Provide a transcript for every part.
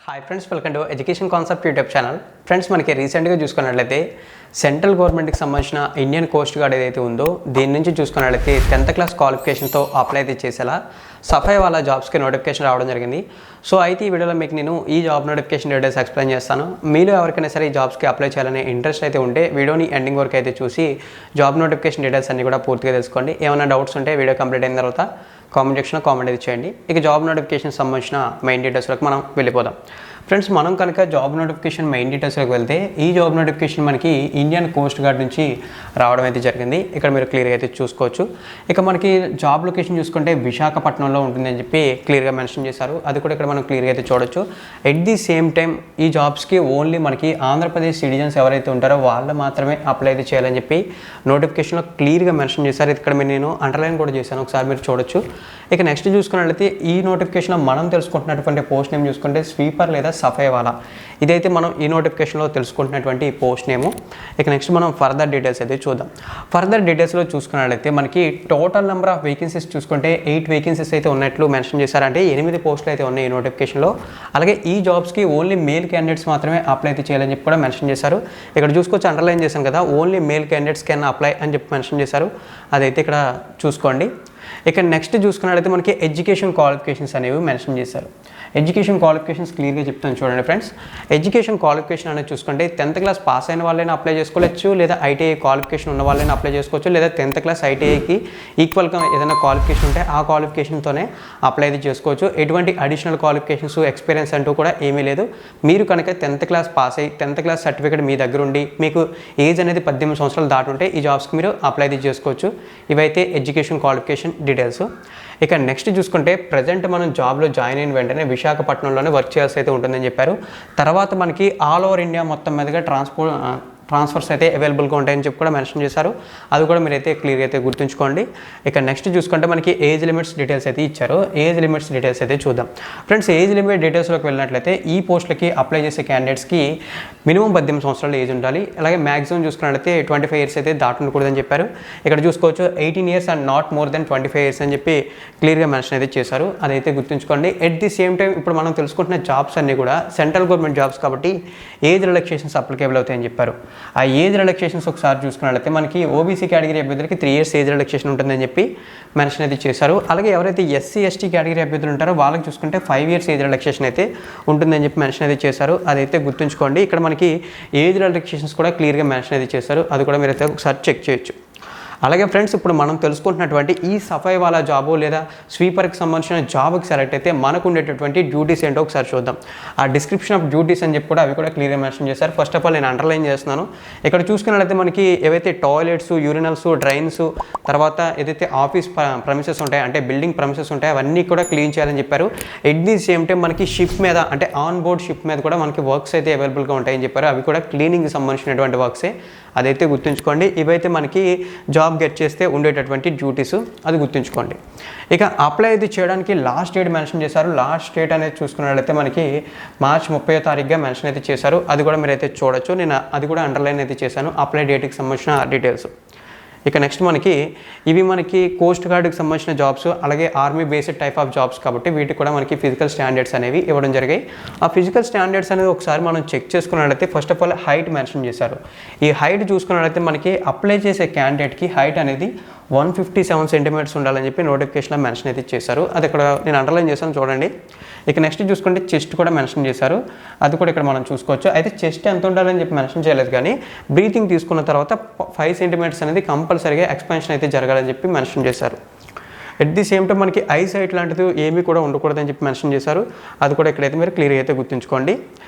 Hi friends, welcome to education concept YouTube channel. Friends, మనకి రీసెంట్గా చూసుకున్నట్లయితే సెంట్రల్ గవర్నమెంట్కి సంబంధించిన ఇండియన్ కోస్ట్ గార్డ్ ఏదైతే ఉందో దీని నుంచి చూసుకున్నట్లయితే 10th క్లాస్ క్వాలిఫికేషన్తో అప్లై అయితే చేసేలా సఫాయి వాళ్ళ జాబ్స్కి నోటిఫికేషన్ రావడం జరిగింది. సో అయితే ఈ వీడియోలో మీకు నేను ఈ జాబ్ నోటిఫికేషన్ డీటెయిల్స్ ఎక్స్ప్లెయిన్ చేస్తాను. మీరు ఎవరికైనా సరే ఈ జాబ్స్కి అప్లై చేయాలనే ఇంట్రెస్ట్ అయితే ఉంటే వీడియోని ఎండింగ్ వరకు అయితే చూసి జాబ్ నోటిఫికేషన్ డీటెయిల్స్ అన్ని కూడా పూర్తిగా తెలుసుకోండి. ఏమైనా డౌట్స్ ఉంటే వీడియో కంప్లీట్ అయిన తర్వాత కామెంట్ సెక్షన్లో కామెంట్ అయితే చేయండి. ఇక జాబ్ నోటిఫికేషన్ సంబంధించిన మెయిన్ డీటెయిల్స్లోకి మనం వెళ్ళిపోదాం. ఫ్రెండ్స్, మనం కనుక జాబ్ నోటిఫికేషన్ మెయిన్ డీటెయిల్స్లోకి వెళ్తే ఈ జాబ్ నోటిఫికేషన్ మనకి ఇండియన్ కోస్ట్ గార్డ్ నుంచి రావడం అయితే జరిగింది. ఇక్కడ మీరు క్లియర్గా అయితే చూసుకోవచ్చు. ఇక మనకి జాబ్ లొకేషన్ చూసుకుంటే విశాఖపట్నంలో ఉంటుందని చెప్పి క్లియర్గా మెన్షన్ చేశారు. అది కూడా ఇక్కడ మనం క్లియర్గా అయితే చూడొచ్చు. ఎట్ ది సేమ్ టైం ఈ జాబ్స్కి ఓన్లీ మనకి ఆంధ్రప్రదేశ్ సిటిజన్స్ ఎవరైతే ఉంటారో వాళ్ళు మాత్రమే అప్లై అయితే చేయాలని చెప్పి నోటిఫికేషన్లో క్లియర్గా మెన్షన్ చేశారు. ఇక్కడ నేను అండర్లైన్ కూడా చేశాను, ఒకసారి మీరు చూడొచ్చు. ఇక నెక్స్ట్ చూసుకున్నట్లయితే ఈ నోటిఫికేషన్లో మనం తెలుసుకుంటున్నటువంటి పోస్ట్ నేమ్ చూసుకుంటే స్వీపర్ లేదా సఫాయి వాలా, ఇదైతే మనం ఈ నోటిఫికేషన్లో తెలుసుకుంటున్నటువంటి పోస్ట్ నేము. ఇక నెక్స్ట్ మనం ఫర్దర్ డీటెయిల్స్ అయితే చూద్దాం. ఫర్దర్ డీటెయిల్స్లో చూసుకున్నట్లయితే మనకి టోటల్ నెంబర్ ఆఫ్ వేకెన్సీస్ చూసుకుంటే 8 వేకెన్సీస్ అయితే ఉన్నట్లు మెన్షన్ చేశారంటే 8 పోస్టులు అయితే ఉన్నాయి ఈ నోటిఫికేషన్లో. అలాగే ఈ జాబ్స్కి ఓన్లీ మేల్ క్యాండిడేట్స్ మాత్రమే అప్లై అయితే చేయాలని చెప్పి కూడా మెన్షన్ చేశారు. ఇక్కడ చూసుకోవచ్చు, అండర్లైన్ చేశాను కదా, only male candidates can apply అని చెప్పి మెన్షన్ చేశారు. అదైతే ఇక్కడ చూసుకోండి. ఇక నెక్స్ట్ చూసుకున్నట్లయితే మనకి ఎడ్యుకేషన్ క్వాలిఫికేషన్స్ అనేవి మెన్షన్ చేశారు. ఎడ్యుకేషన్ క్వాలిఫికేషన్స్ క్లియర్గా చెప్తాను చూడండి ఫ్రెండ్స్. ఎడ్యుకేషన్ క్వాలిఫికేషన్ అనేది చూసుకుంటే 10th క్లాస్ పాస్ అయిన వాళ్ళైనా అప్లై చేసుకోవచ్చు, లేదా ఐటీఐ క్వాలిఫికేషన్ ఉన్న వాళ్ళైనా అప్లై చేసుకోవచ్చు, లేదా 10th క్లాస్ ఐటీఐకి ఈక్వల్గా ఏదైనా క్వాలిఫికేషన్ ఉంటే ఆ క్వాలిఫికేషన్తోనే అప్లై అయితే చేసుకోవచ్చు. ఎటువంటి అడిషనల్ క్వాలిఫికేషన్స్ ఎక్స్పీరియన్స్ అంటూ కూడా ఏమీ లేదు. మీరు కనుక 10th క్లాస్ పాస్ అయ్యి 10th క్లాస్ సర్టిఫికేట్ మీ దగ్గర ఉండి మీకు ఏజ్ అనేది 18 సంవత్సరాలు దాటి ఉంటే ఈ జాబ్స్కి మీరు అప్లై అయితే చేసుకోవచ్చు. ఇవైతే ఎడ్యుకేషన్ క్వాలిఫికేషన్ డీటెయిల్స్. ఇక నెక్స్ట్ చూసుకుంటే ప్రజెంట్ మనం జాబ్లో జాయిన్ అయిన వెంటనే విశాఖపట్నంలోనే వర్క్ చేయాల్సి అయితే ఉంటుందని చెప్పారు. తర్వాత మనకి ఆల్ ఓవర్ ఇండియా మొత్తం మీదుగా ట్రాన్స్ఫర్స్ అయితే అవైలబుల్గా ఉంటాయని చెప్పి కూడా మెన్షన్ చేశారు. అది కూడా మీరైతే క్లియర్గా అయితే గుర్తుంచుకోండి. ఇక నెక్స్ట్ చూసుకుంటే మనకి ఏజ్ లిమిట్స్ డీటెయిల్స్ అయితే ఇచ్చారు. ఏజ్ లిమిట్స్ డీటెయిల్స్ అయితే చూద్దాం ఫ్రెండ్స్. ఏజ్ లిమిట్ డీటెయిల్స్లోకి వెళ్ళినట్లయితే ఈ పోస్టులకి అప్లై చేసే క్యాండిడేట్స్కి మినిమం 18 సంవత్సరాల ఏజ్ ఉండాలి. అలాగే మ్యాక్సిమం చూసుకున్నట్లయితే 25 ఇయర్స్ అయితే దాటకూడదని చెప్పారు. ఇక్కడ చూసుకోవచ్చు 18 years and not more than 25 years అని చెప్పి క్లియర్గా మెన్షన్ అయితే చేశారు. అదైతే గుర్తుంచుకోండి. ఎట్ ది సేమ్ టైం ఇప్పుడు మనం తెలుసుకుంటున్న జాబ్స్ అన్నీ కూడా సెంట్రల్ గవర్నమెంట్ జాబ్స్ కాబట్టి ఏజ్ రిలాక్సేషన్స్ అప్లికేబుల్ అవుతాయని చెప్పారు. ఆ ఏజ్ రిలాక్సేషన్స్ ఒకసారి చూసుకున్నట్లయితే మనకి ఓబీసీ కేటగిరీ అభ్యర్థులకి 3 ఇయర్స్ ఏజ్ రిలాక్సేషన్ ఉంటుందని చెప్పి మెన్షన్ అయితే చేశారు. అలాగే ఎవరైతే ఎస్సీ ఎస్టీ కేటగిరీ అభ్యర్థులు ఉంటారో వాళ్ళకి చూసుకుంటే 5 ఇయర్స్ ఏజ్ రిలాక్సేషన్ అయితే ఉంటుందని చెప్పి మెన్షన్ అయితే చేశారు. అదైతే గుర్తుంచుకోండి. ఇక్కడ మనకి ఏజ్ రిలాక్సేషన్స్ కూడా క్లియర్గా మెన్షన్ అయితే చేశారు. అది కూడా మీరైతే ఒకసారి చెక్ చేయొచ్చు. అలాగే ఫ్రెండ్స్, ఇప్పుడు మనం తెలుసుకుంటున్నటువంటి ఈ సఫాయి వాళ్ళ జాబు లేదా స్వీపర్కి సంబంధించిన జాబ్కి సెలెక్ట్ అయితే మనకు ఉండేటటువంటి డ్యూటీస్ ఏంటో ఒకసారి చూద్దాం. ఆ డిస్క్రిప్షన్ ఆఫ్ డ్యూటీస్ అని చెప్పి కూడా అవి కూడా క్లియర్గా మెన్షన్ చేశారు. ఫస్ట్ ఆఫ్ ఆల్ నేను అండర్లైన్ చేస్తున్నాను. ఇక్కడ చూసుకున్నట్లయితే మనకి ఏవైతే టాయిలెట్స్, యూరినల్స్, డ్రైన్స్, తర్వాత ఏదైతే ఆఫీస్ ప్రమిసెస్ ఉంటాయో అంటే బిల్డింగ్ ప్రమిసెస్ ఉంటాయో అవన్నీ కూడా క్లీన్ చేయాలని చెప్పారు. ఎట్ ది సేమ్ టైం మనకి షిప్ మీద అంటే ఆన్ బోర్డ్ షిప్ మీద కూడా మనకి వర్క్స్ అయితే అవైలబుల్గా ఉంటాయని చెప్పారు. అవి కూడా క్లీనింగ్కి సంబంధించినటువంటి వర్క్సే. అదైతే గుర్తుంచుకోండి. ఇవైతే మనకి జాబ్ గెట్ చేస్తే ఉండేటటువంటి డ్యూటీస్, అది గుర్తుంచుకోండి. ఇక అప్లై అయితే చేయడానికి లాస్ట్ డేట్ మెన్షన్ చేశారు. లాస్ట్ డేట్ అనేది చూసుకున్నట్లయితే మనకి మార్చి 30వ తారీఖుగా మెన్షన్ అయితే చేశారు. అది కూడా మీరైతే చూడొచ్చు. నేను అది కూడా అండర్లైన్ అయితే చేశాను, అప్లై డేట్కి సంబంధించిన డీటెయిల్స్. ఇక నెక్స్ట్ ఇవి మనకి కోస్ట్ గార్డ్కి సంబంధించిన జాబ్స్, అలాగే army based type of jobs కాబట్టి వీటికి కూడా మనకి ఫిజికల్ స్టాండర్డ్స్ అనేవి ఇవ్వడం జరిగాయి. ఆ ఫిజికల్ స్టాండర్డ్స్ అనేది ఒకసారి మనం చెక్ చేసుకున్నట్లయితే first of all height mention చేశారు. ఈ హైట్ చూసుకున్నట్లయితే మనకి అప్లై చేసే క్యాండిడేట్కి హైట్ అనేది 157 సెంటీమీటర్స్ ఉండాలని చెప్పి నోటిఫికేషన్లో మెన్షన్ అయితే చేశారు. అది ఇక్కడ నేను అండర్లైన్ చేశాను చూడండి. ఇక నెక్స్ట్ చూసుకుంటే చెస్ట్ కూడా మెన్షన్ చేశారు. అది కూడా ఇక్కడ మనం చూసుకోవచ్చు. అయితే చెస్ట్ ఎంత ఉండాలని చెప్పి మెన్షన్ చేయలేదు, కానీ బ్రీతింగ్ తీసుకున్న తర్వాత 5 సెంటీమీటర్స్ అనేది కంపల్సరీగా ఎక్స్పాన్షన్ అయితే జరగాలని చెప్పి మెన్షన్ చేశారు. ఎట్ ది సేమ్ టైం మనకి ఐ సైట్ లాంటిది ఏమీ కూడా ఉండకూడదని చెప్పి మెన్షన్ చేశారు. అది కూడా ఇక్కడైతే మీరు క్లియర్గా అయితే గుర్తుంచుకోండి.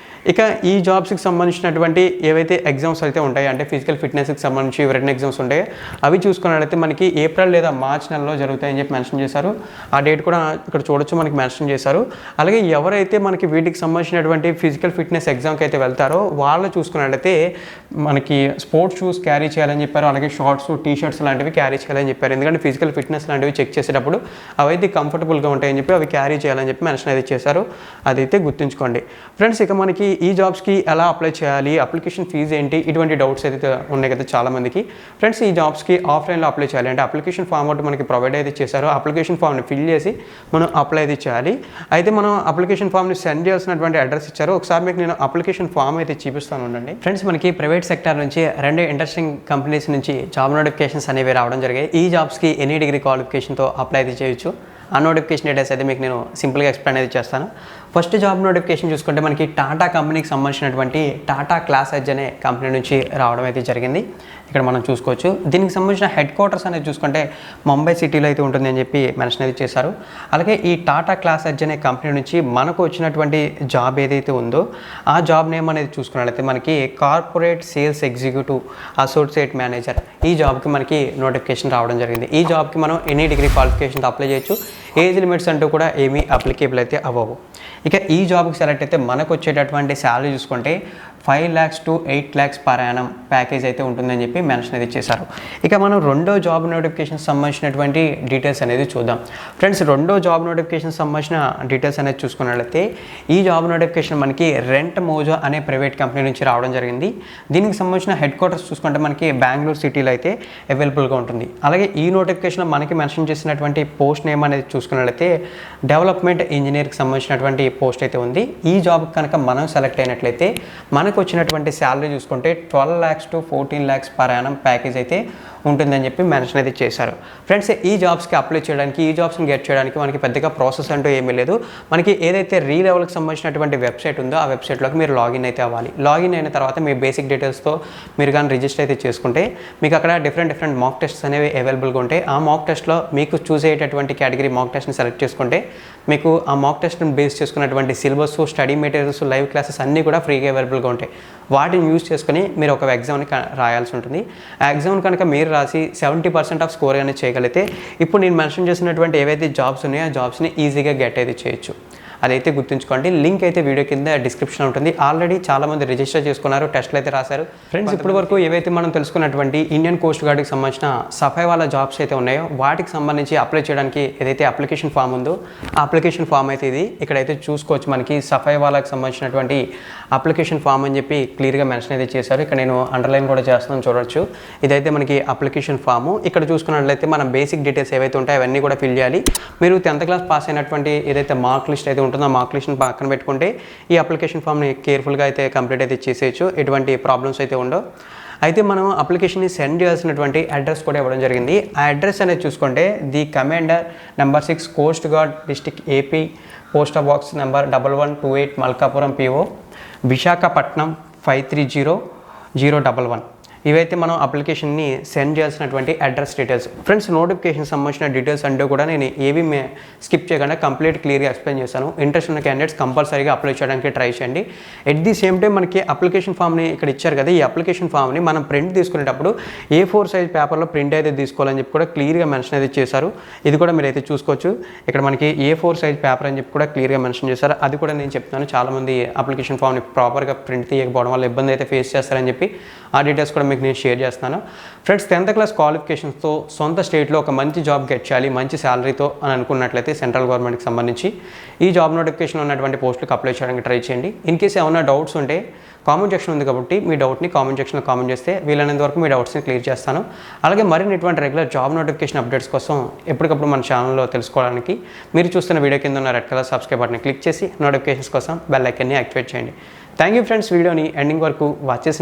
ఇక ఈ జాబ్స్కి సంబంధించినటువంటి ఏవైతే ఎగ్జామ్స్ అయితే ఉంటాయో అంటే ఫిజికల్ ఫిట్నెస్కి సంబంధించి రిటన్ ఎగ్జామ్స్ ఉంటాయో అవి చూసుకున్నట్లయితే మనకి ఏప్రిల్ లేదా మార్చ్ నెలలో జరుగుతాయని చెప్పి మెన్షన్ చేశారు. ఆ డేట్ కూడా ఇక్కడ చూడొచ్చు, మనకి మెన్షన్ చేశారు. అలాగే ఎవరైతే మనకి వీటికి సంబంధించినటువంటి ఫిజికల్ ఫిట్నెస్ ఎగ్జామ్కి అయితే వెళ్తారో వాళ్ళు చూసుకున్నట్లయితే మనకి స్పోర్ట్స్ షూస్ క్యారీ చేయాలని చెప్పారు. అలాగే షార్ట్స్, టీ షర్ట్స్ లాంటివి క్యారీ చేయాలని చెప్పారు. ఎందుకంటే ఫిజికల్ ఫిట్నెస్ లాంటివి చెక్ చేసేటప్పుడు చేసేటప్పుడు అవైతే కంఫర్టబుల్గా ఉంటాయని చెప్పి అవి క్యారీ చేయాలని చెప్పి మెన్షన్ అయితే చేశారు. అదైతే గుర్తుంచుకోండి ఫ్రెండ్స్. ఇక మనకి ఈ జాబ్స్కి ఎలా అప్లై చేయాలి, అప్లికేషన్ ఫీజు ఏంటి, ఇటువంటి డౌట్స్ అయితే ఉన్నాయి కదా చాలామందికి. ఫ్రెండ్స్ ఈ జాబ్స్కి ఆఫ్లైన్లో అప్లై చేయాలి అంటే అప్లికేషన్ ఫామ్ ఒకటి మనకి ప్రొవైడ్ అయితే చేశారు. అప్లికేషన్ ఫామ్ని ఫిల్ చేసి మనం అప్లై అయితే చేయాలి. అయితే మనం అప్లికేషన్ ఫామ్ని సెండ్ చేయాల్సినటువంటి అడ్రస్ ఇచ్చారు. ఒకసారి మీకు నేను అప్లికేషన్ ఫామ్ అయితే చూపిస్తాను ఉండండి. ఫ్రెండ్స్ మనకి ప్రైవేట్ సెక్టర్ నుంచి 2 ఇంట్రెస్టింగ్ కంపెనీస్ నుంచి జాబ్ నోటిఫికేషన్స్ అనేవి రావడం జరిగాయి. ఈ జాబ్స్కి ఎనీ డిగ్రీ క్వాలిఫికేషన్తో అప్లై అయితే చేయొచ్చు. ఆ నోటిఫికేషన్ డీటెయిల్స్ అయితే మీకు నేను సింపుల్గా ఎక్స్ప్లెయిన్ అయితే చేస్తాను. ఫస్ట్ జాబ్ నోటిఫికేషన్ చూసుకుంటే మనకి టాటా కంపెనీకి సంబంధించినటువంటి టాటా క్లాస్ ఎడ్జ్ అనే కంపెనీ నుంచి రావడం అయితే జరిగింది. ఇక్కడ మనం చూసుకోవచ్చు. దీనికి సంబంధించిన హెడ్ క్వార్టర్స్ అనేది చూసుకుంటే ముంబై సిటీలో అయితే ఉంటుంది అని చెప్పి మెన్షన్ అయితే చేశారు. అలాగే ఈ టాటా క్లాస్ ఎడ్జ్ అనే కంపెనీ నుంచి మనకు వచ్చినటువంటి జాబ్ ఏదైతే ఉందో ఆ జాబ్ నేమ్ అనేది చూసుకున్నట్లయితే మనకి corporate sales executive associate manager, ఈ జాబ్కి మనకి నోటిఫికేషన్ రావడం జరిగింది. ఈ జాబ్కి మనం ఎనీ డిగ్రీ క్వాలిఫికేషన్తో అప్లై చేయొచ్చు. ఏజ్ లిమిట్స్ అంటూ కూడా ఏమీ అప్లికేబుల్ అయితే అవ్వవు. ఇక ఈ జాబ్కి సెలెక్ట్ అయితే మనకు వచ్చేటటువంటి శాలరీ చూసుకుంటే 5 lakhs to 8 lakhs per annum package అయితే ఉంటుందని చెప్పి మెన్షన్ అయితే చేశారు. ఇక మనం రెండో జాబ్ నోటిఫికేషన్ సంబంధించినటువంటి డీటెయిల్స్ అనేది చూద్దాం. ఫ్రెండ్స్ రెండో జాబ్ నోటిఫికేషన్ సంబంధించిన డీటెయిల్స్ అనేది చూసుకున్నట్లయితే ఈ జాబ్ నోటిఫికేషన్ మనకి రెంట్ మోజో అనే ప్రైవేట్ కంపెనీ నుంచి రావడం జరిగింది. దీనికి సంబంధించిన హెడ్ క్వార్టర్స్ చూసుకుంటే మనకి బెంగళూరు సిటీలో అయితే అవైలబుల్గా ఉంటుంది. అలాగే ఈ నోటిఫికేషన్లో మనకి మెన్షన్ చేసినటువంటి పోస్ట్ నేమ్ అనేది చూసుకున్నట్లయితే డెవలప్మెంట్ ఇంజనీర్కి సంబంధించినటువంటి పోస్ట్ అయితే ఉంది. ఈ జాబ్ కనుక మనం సెలెక్ట్ అయినట్లయితే మనకు వచ్చినటువంటి శాలరీ చూసుకుంటే 12 lakhs to 14 lakhs per annum package అయితే ఉంటుందని చెప్పి మెన్షన్ అయితే చేశారు. ఫ్రెండ్స్ ఈ జాబ్స్కి అప్లై చేయడానికి, ఈ జాబ్స్ని గెట్ చేయడానికి మనకి పెద్దగా ప్రాసెస్ అంటూ ఏమీ లేదు. మనకి ఏదైతే రీలెవెల్కి సంబంధించినటువంటి వెబ్సైట్ ఉందో ఆ వెబ్సైట్లోకి మీరు లాగిన్ అయితే అవ్వాలి. లాగిన్ అయిన తర్వాత మీ బేసిక్ డీటెయిల్స్తో మీరు కానీ రిజిస్టర్ అయితే చేసుకుంటే మీకు అక్కడ డిఫరెంట్ మాక్ టెస్ట్స్ అనేవి అవైలబుల్గా ఉంటాయి. ఆ మాక్ టెస్ట్లో మీకు చూస్ అయ్యేటటువంటి కేటగిరీ మాక్ టెస్ట్ని సెలెక్ట్ చేసుకుంటే మీకు ఆ మాక్ టెస్ట్ని బేస్ చేసుకున్నటువంటి syllabus, study materials, live classes అన్నీ కూడా ఫ్రీగా అవైలబుల్గా ఉంటాయి. వాటిని యూజ్ చేసుకుని మీరు ఒక ఎగ్జామ్ని రాయాల్సి ఉంటుంది. ఆ ఎగ్జామ్ కనుక మీరు రాసి 70% ఆఫ్ స్కోర్ అనేది చేయగలిగితే ఇప్పుడు నేను మెన్షన్ చేసినటువంటి ఏవైతే జాబ్స్ ఉన్నాయో ఆ జాబ్స్ని ఈజీగా గెట్ అయితే చేయొచ్చు. అదైతే గుర్తుంచుకోండి. లింక్ అయితే వీడియో కింద డిస్క్రిప్షన్ ఉంటుంది. ఆల్రెడీ చాలామంది రిజిస్టర్ చేసుకున్నారు, టెస్ట్లు అయితే రాశారు. ఫ్రెండ్స్ ఇప్పటి వరకు ఏవైతే మనం తెలుసుకున్నటువంటి ఇండియన్ కోస్ట్ గార్డ్కి సంబంధించిన సఫాయి వాళ్ళ జాబ్స్ అయితే ఉన్నాయో వాటికి సంబంధించి అప్లై చేయడానికి ఏదైతే అప్లికేషన్ ఫామ్ ఉందో ఆ అప్లికేషన్ ఫామ్ అయితే ఇది ఇక్కడైతే చూసుకోవచ్చు. మనకి సఫాయి వాళ్ళకి సంబంధించినటువంటి అప్లికేషన్ ఫామ్ అని చెప్పి క్లియర్గా మెన్షన్ అయితే చేశారు. ఇక్కడ నేను అండర్లైన్ కూడా చేస్తున్నాను, చూడొచ్చు. ఇదైతే మనకి అప్లికేషన్ ఫాము. ఇక్కడ చూసుకున్నట్లయితే మనం బేసిక్ డీటెయిల్స్ ఏవైతే ఉంటాయో అవన్నీ కూడా ఫిల్ చేయాలి. మీరు 10th క్లాస్ పాస్ అయినటువంటి ఏదైతే మార్క్ లిస్ట్ అయితే ఉంటుందో మార్క్ లిస్ట్ని పక్కన పెట్టుకుంటే ఈ అప్లికేషన్ ఫామ్ని కేర్ఫుల్గా అయితే కంప్లీట్ అయితే చేసేయచ్చు. ఎటువంటి ప్రాబ్లమ్స్ అయితే ఉండవు. అయితే మనం అప్లికేషన్ని సెండ్ చేయాల్సినటువంటి అడ్రస్ కూడా ఇవ్వడం జరిగింది. ఆ అడ్రస్ అనేది చూసుకుంటే the commander number 6 coast guard district AP, post box number 1128 Malkapuram PO, Visakhapatnam 530011. ఇవైతే మనం అప్లికేషన్ని సెండ్ చేయాల్సినటువంటి అడ్రస్ డీటెయిల్స్. ఫ్రెండ్స్ నోటిఫికేషన్ సంబంధించిన డీటెయిల్స్ అంటే కూడా నేను ఏవి స్కిప్ చేయకుండా కంప్లీట్ క్లియర్గా ఎక్స్ప్లెయిన్ చేశాను. ఇంట్రెస్ట్ ఉన్న క్యాండిడేట్స్ కంపల్సరీగా అప్లై చేయడానికి ట్రై చేయండి. ఎట్ ది సేమ్ టైం మనకి అప్లికేషన్ ఫామ్ని ఇక్కడ ఇచ్చారు కదా, ఈ అప్లికేషన్ ఫామ్ని మనం ప్రింట్ తీసుకునేటప్పుడు A4 సైజ్ పేపర్లో ప్రింట్ అయితే తీసుకోవాలని చెప్పి కూడా క్లియర్గా మెన్షన్ అయితే చేశారు. ఇది కూడా మీరు అయితే చూసుకోవచ్చు. ఇక్కడ మనకి A4 సైజ్ పేపర్ అని చెప్పి కూడా క్లియర్గా మెన్షన్ చేశారు. అది కూడా నేను చెప్తాను. చాలామంది అప్లికేషన్ ఫామ్ని ప్రాపర్గా ప్రింట్ తీయకపోవడం వల్ల ఇబ్బంది అయితే ఫేస్ చేస్తారని చెప్పి ఆ డీటెయిల్స్ కూడా మీకు నేను షేర్ చేస్తున్నాను. ఫ్రెండ్స్ 10th క్లాస్ క్వాలిఫికేషన్స్తో సొంత స్టేట్లో ఒక మంచి జాబ్ గెట్ చేయాలి మంచి శాలరీతో అని అనుకున్నట్లయితే సెంట్రల్ గవర్నమెంట్కి సంబంధించి ఈ జాబ్ నోటిఫికేషన్ ఉన్నటువంటి పోస్టులకు అప్లై చేయడానికి ట్రై చేయండి. ఇన్ కేసు ఏమైనా డౌట్స్ ఉంటే కామెంట్ సెక్షన్ ఉంది కాబట్టి మీ డౌట్ని కామెంట్ సెక్షన్లో కామెంట్ చేస్తే వీలైనంత వరకు మీ డౌట్స్ని క్లియర్ చేస్తాను. అలాగే మరిన్ని ఇటువంటి రెగ్యులర్ జాబ్ నోటిఫికేషన్ అప్డేట్స్ కోసం ఎప్పటికప్పుడు మన ఛానల్లో తెలుసుకోవడానికి మీరు చూస్తున్న వీడియో కింద ఉన్న రెడ్ కలర్ సబ్స్క్రైబ్ బటన్ని క్లిక్ చేసి నోటిఫికేషన్స్ కోసం బెల్ ఐకాన్ని యాక్టివేట్ చేయండి. థ్యాంక్ యూ ఫ్రెండ్స్, వీడియోని ఎండింగ్ వరకు వాచ్ చేసి